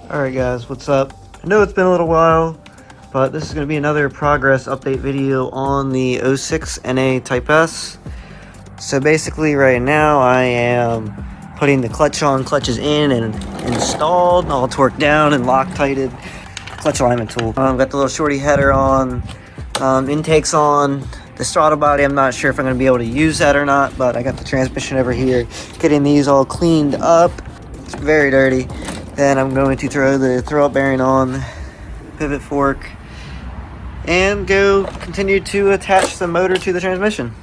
Alright guys, what's up? I know it's been a little while, but this is going to be another progress update video on the 06 NA Type S. So basically right now I am putting the clutch on, clutches in and installed, all torqued down and Loctited. Clutch alignment tool. Got the little shorty header on, intakes on. The throttle body, I'm not sure if I'm going to be able to use that or not, but I got the transmission over here. Getting these all cleaned up. It's very dirty. Then I'm going to throw the throw-up bearing on, pivot fork, and go continue to attach the motor to the transmission.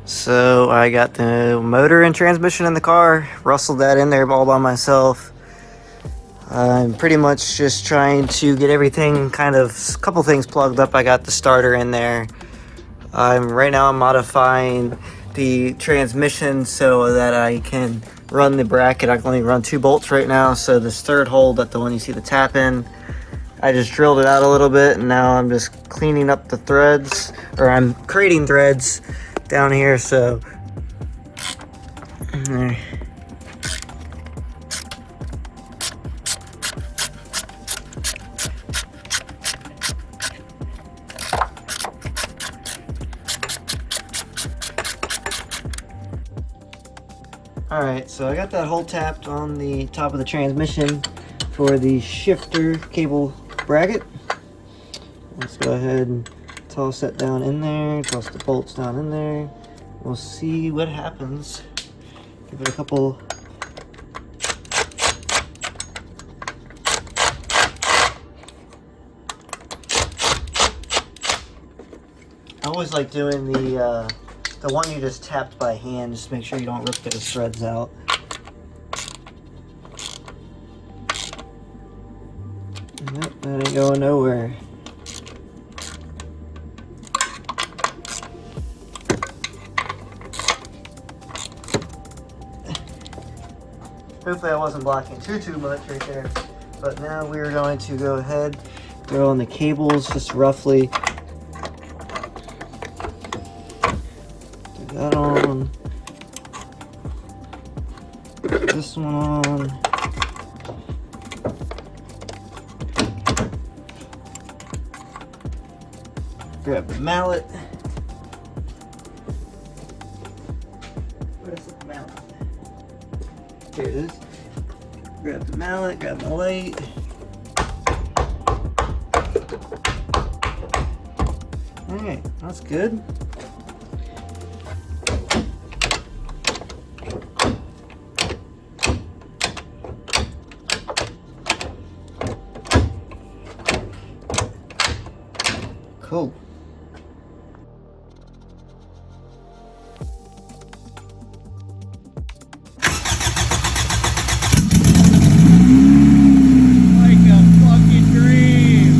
So I got the motor and transmission in the car, rustled that in there all by myself. I'm pretty much just trying to get everything a couple things plugged up. I got the starter in there. Right now I'm modifying the transmission so that I can run the bracket. I can only run 2 bolts right now, so this third hole, that the one you see the tap in, I just drilled it out a little bit, and now I'm just cleaning up the threads, or I'm creating threads down here. So there. Alright, so I got that hole tapped on the top of the transmission for the shifter cable bracket. Let's go ahead and toss that down in there, toss the bolts down in there. We'll see what happens. Give it a couple. I always like doing the one you just tapped by hand, just to make sure you don't rip those threads out. Nope, that ain't going nowhere. Hopefully I wasn't blocking too much right there. But now we're going to go ahead, throw on the cables just roughly. That on, this one on, grab the mallet. Where's the mallet? Here it is. Grab the mallet, grab my light. Alright, that's good. Cool. Like a fucking dream.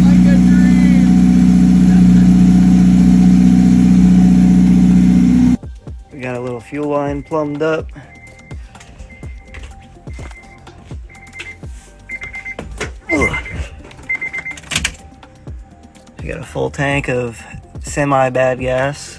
Like a dream. We got a little fuel line plumbed up. We got a full tank of semi-bad gas.